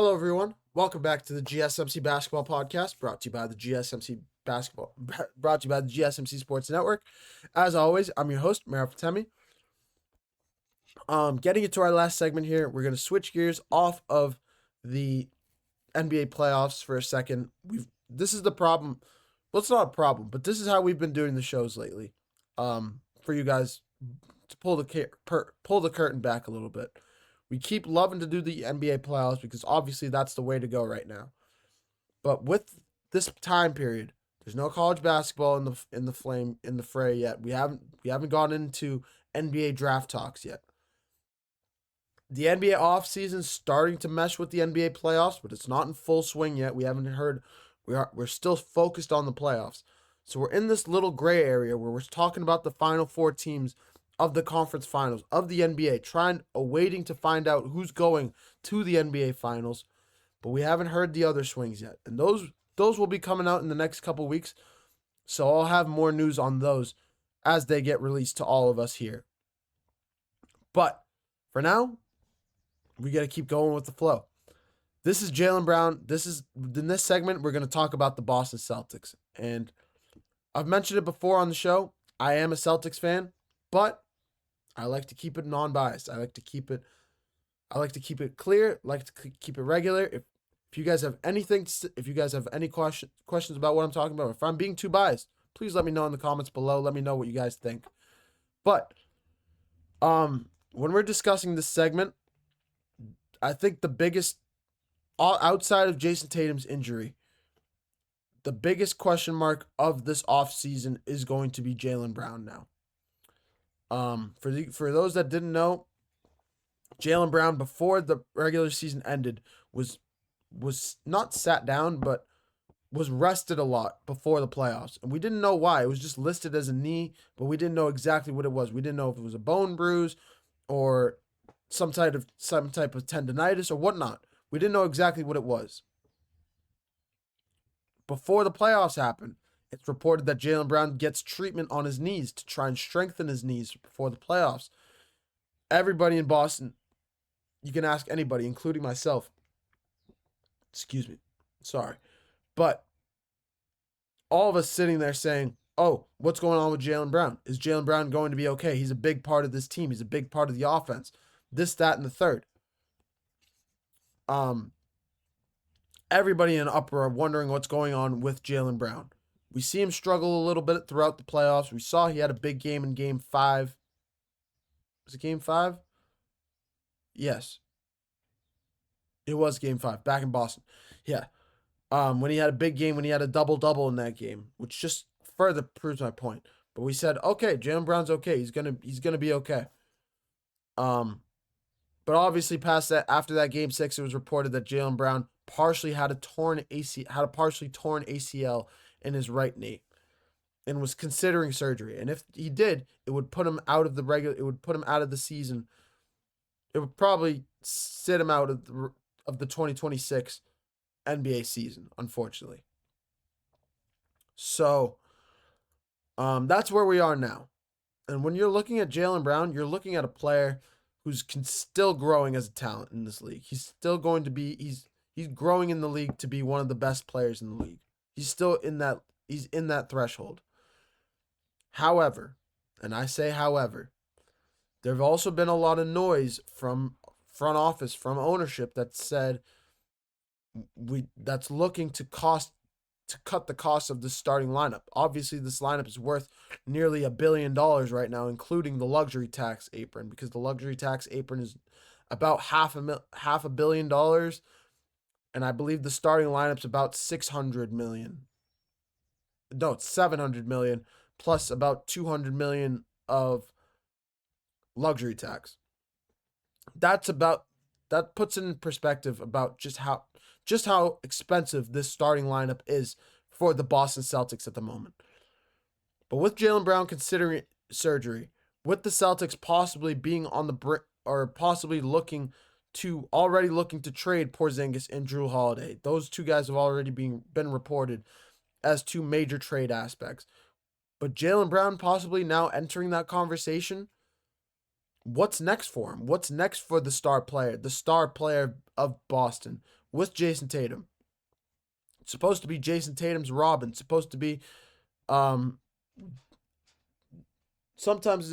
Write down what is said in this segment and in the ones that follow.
Hello, everyone. Welcome back to the GSMC Basketball Podcast, brought to you by the GSMC Sports Network. As always, I'm your host, Mara Fatemi. Getting into our last segment here, we're going to switch gears off of the NBA playoffs for a second. This is the problem. Well, it's not a problem, but this is how we've been doing the shows lately. For you guys to pull the curtain back a little bit. We keep loving to do the NBA playoffs because obviously that's the way to go right now. But with this time period, there's no college basketball in the fray yet. We haven't gone into NBA draft talks yet. The NBA offseason's starting to mesh with the NBA playoffs, but it's not in full swing yet. We haven't heard we're still focused on the playoffs. So we're in this little gray area where we're talking about the final four teams of the conference finals of the NBA, waiting to find out who's going to the NBA finals, but we haven't heard the other swings yet. And those will be coming out in the next couple weeks. So I'll have more news on those as they get released to all of us here. But for now, we got to keep going with the flow. This is Jaylen Brown. In this segment, we're going to talk about the Boston Celtics. And I've mentioned it before on the show. I am a Celtics fan, but I like to keep it non-biased. I like to keep it clear. I like to keep it regular. If you guys have any questions about what I'm talking about, if I'm being too biased, please let me know in the comments below. Let me know what you guys think. But when we're discussing this segment, I think the biggest, outside of Jayson Tatum's injury, the biggest question mark of this offseason is going to be Jaylen Brown now. For those that didn't know, Jaylen Brown, before the regular season ended, was not sat down, but was rested a lot before the playoffs. And we didn't know why. It was just listed as a knee, but we didn't know exactly what it was. We didn't know if it was a bone bruise or some type of tendonitis or whatnot. We didn't know exactly what it was. Before the playoffs happened, it's reported that Jaylen Brown gets treatment on his knees to try and strengthen his knees before the playoffs. Everybody in Boston, you can ask anybody, including myself. Excuse me. Sorry. But all of us sitting there saying, oh, what's going on with Jaylen Brown? Is Jaylen Brown going to be okay? He's a big part of this team. He's a big part of the offense. This, that, and the third. Everybody in uproar wondering what's going on with Jaylen Brown. We see him struggle a little bit throughout the playoffs. We saw he had a big game in Game 5. Was it Game 5? Yes. It was Game 5, back in Boston. Yeah. When he had a big game, when he had a double-double in that game, which just further proves my point. But we said, okay, Jaylen Brown's okay. He's gonna be okay. But obviously past that, after that Game 6, it was reported that Jaylen Brown had a partially torn ACL in his right knee and was considering surgery. And if he did, it would put him out of the season. It would probably sit him out of the 2026 NBA season, unfortunately. So that's where we are now. And when you're looking at Jaylen Brown, you're looking at a player who's still growing as a talent in this league. He's still going to be he's growing in the league to be one of the best players in the league. He's in that threshold. However, and I say however, there have also been a lot of noise from front office, from ownership that said that's looking to cut the cost of the starting lineup. Obviously, this lineup is worth nearly $1 billion right now, including the luxury tax apron, because the luxury tax apron is about half a billion dollars, and I believe the starting lineup's about $600 million. No, it's $700 million plus about $200 million of luxury tax. That puts in perspective about just how expensive this starting lineup is for the Boston Celtics at the moment. But with Jaylen Brown considering surgery, with the Celtics possibly being on the brink or possibly looking to trade Porzingis and Jrue Holiday, those two guys have already been reported as two major trade aspects. But Jaylen Brown possibly now entering that conversation. What's next for him? What's next for the star player of Boston? with Jayson Tatum. It's supposed to be Jayson Tatum's Robin. It's supposed to be sometimes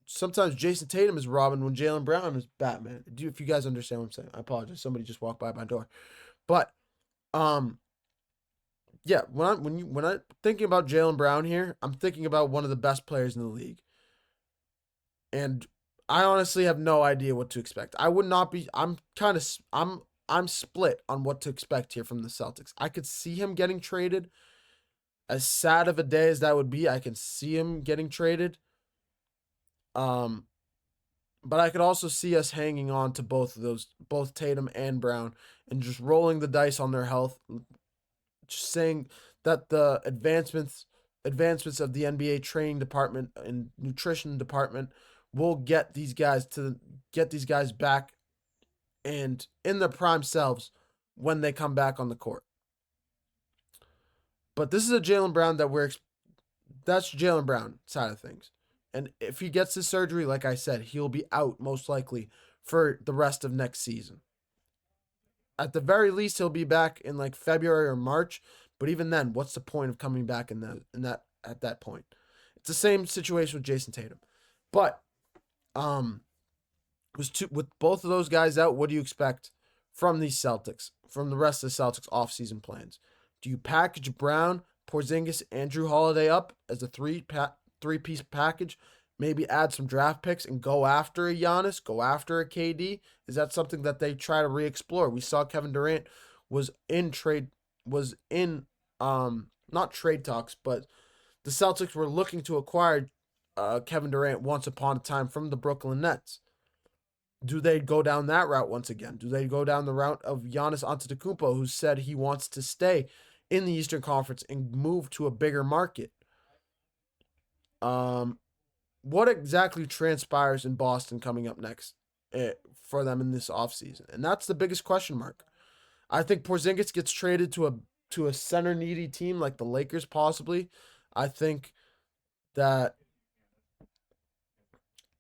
Jayson Tatum is Robin when Jaylen Brown is Batman. If you guys understand what I'm saying. I apologize. Somebody just walked by my door. But yeah, when I'm thinking about Jaylen Brown here, I'm thinking about one of the best players in the league. And I honestly have no idea what to expect. I would not be I'm split on what to expect here from the Celtics. I could see him getting traded. As sad of a day as that would be, I can see him getting traded. But I could also see us hanging on to both Tatum and Brown, and just rolling the dice on their health. Just saying that the advancements of the NBA training department and nutrition department will get these guys back and in their prime selves when they come back on the court. But this is a Jaylen Brown that's Jaylen Brown side of things. And if he gets his surgery, like I said, he'll be out most likely for the rest of next season. At the very least, he'll be back in like February or March. But even then, what's the point of coming back at that point? It's the same situation with Jayson Tatum. But with both of those guys out, what do you expect from these Celtics, from the rest of the Celtics offseason plans? Do you package Brown, Porzingis, and Jrue Holiday up as a three-piece package? Maybe add some draft picks and go after a Giannis, go after a KD? Is that something that they try to re-explore? We saw Kevin Durant was not trade talks, but the Celtics were looking to acquire Kevin Durant once upon a time from the Brooklyn Nets. Do they go down that route once again? Do they go down the route of Giannis Antetokounmpo, who said he wants to stay in the Eastern Conference and move to a bigger market? What exactly transpires in Boston coming up next for them in this offseason? And that's the biggest question mark. I think Porzingis gets traded to a center needy team like the Lakers possibly. I think the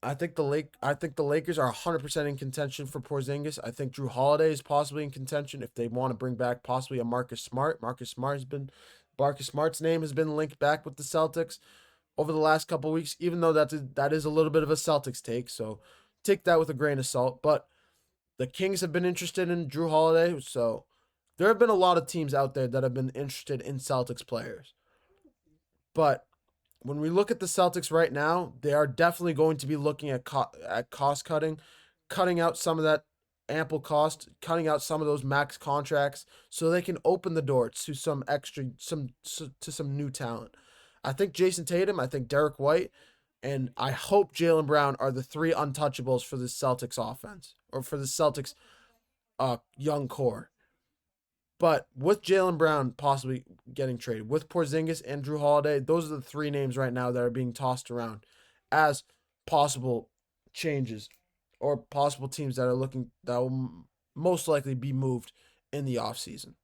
Lakers are 100% in contention for Porzingis. I think Jrue Holiday is possibly in contention if they want to bring back possibly a Marcus Smart. Marcus Smart's name has been linked back with the Celtics over the last couple of weeks, even though that is a little bit of a Celtics take, so take that with a grain of salt. But the Kings have been interested in Jrue Holiday, so there have been a lot of teams out there that have been interested in Celtics players. But when we look at the Celtics right now, they are definitely going to be looking at cost cutting out some of that ample cost, cutting out some of those max contracts so they can open the door to some new talent. I think Jayson Tatum, I think Derek White, and I hope Jaylen Brown are the three untouchables for the Celtics offense, or for the Celtics young core. But with Jaylen Brown possibly getting traded, with Porzingis and Jrue Holiday, those are the three names right now that are being tossed around as possible changes or possible teams that will most likely be moved in the offseason.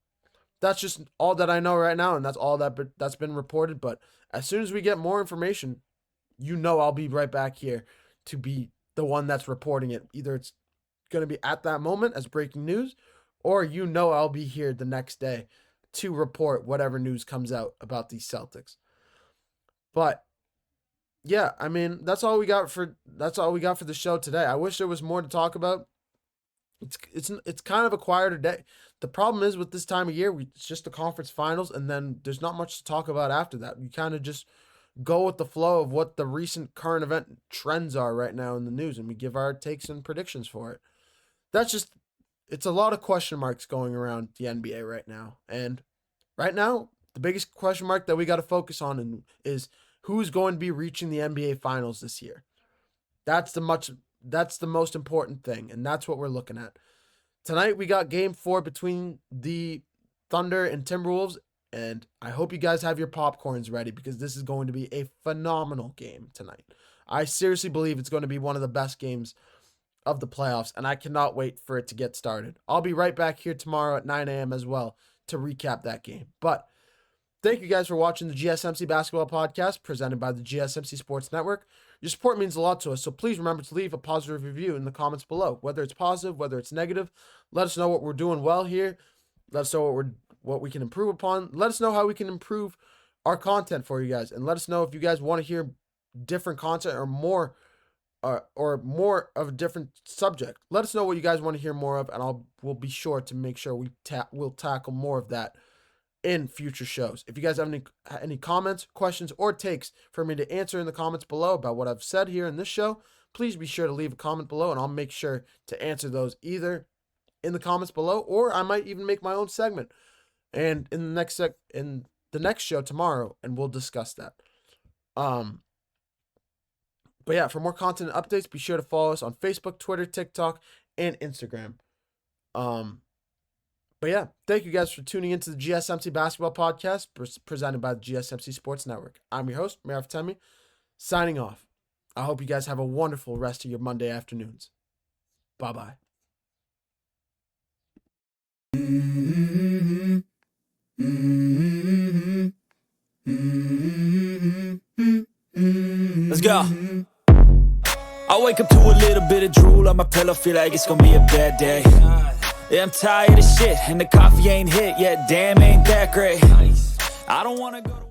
That's just all that I know right now, and that's all that's been reported. But as soon as we get more information, I'll be right back here to be the one that's reporting it. Either it's going to be at that moment as breaking news, or I'll be here the next day to report whatever news comes out about these Celtics. But yeah, I mean, that's all we got for the show today. I wish there was more to talk about. It's kind of a quieter day. The problem is with this time of year, it's just the conference finals, and then there's not much to talk about after that. We kind of just go with the flow of what the recent current event trends are right now in the news, and we give our takes and predictions for it. It's a lot of question marks going around the NBA right now. And right now, the biggest question mark that we got to focus on is who's going to be reaching the NBA Finals this year. That's the most important thing, and that's what we're looking at. Tonight, we got Game 4 between the Thunder and Timberwolves, and I hope you guys have your popcorns ready because this is going to be a phenomenal game tonight. I seriously believe it's going to be one of the best games of the playoffs, and I cannot wait for it to get started. I'll be right back here tomorrow at 9 a.m. as well to recap that game. But thank you guys for watching the GSMC Basketball Podcast presented by the GSMC Sports Network. Your support means a lot to us, so please remember to leave a positive review in the comments below. Whether it's positive, whether it's negative, let us know what we're doing well here. Let us know what we can improve upon. Let us know how we can improve our content for you guys, and let us know if you guys want to hear different content or more of a different subject. Let us know what you guys want to hear more of, and we'll be sure to make sure we'll tackle more of that in future shows. If you guys have any comments, questions, or takes for me to answer in the comments below about what I've said here in this show, please be sure to leave a comment below, and I'll make sure to answer those either in the comments below, or I might even make my own segment and in the next show tomorrow, and we'll discuss that. But yeah, for more content and updates, be sure to follow us on Facebook, Twitter, TikTok, and Instagram. But yeah, thank you guys for tuning into the GSMC Basketball Podcast presented by the GSMC Sports Network. I'm your host, Marif Temi, signing off. I hope you guys have a wonderful rest of your Monday afternoons. Bye-bye. Let's go. I wake up to a little bit of drool on my pillow, feel like it's gonna be a bad day. Yeah, I'm tired of shit, and the coffee ain't hit yet, damn, ain't that great. I don't wanna go to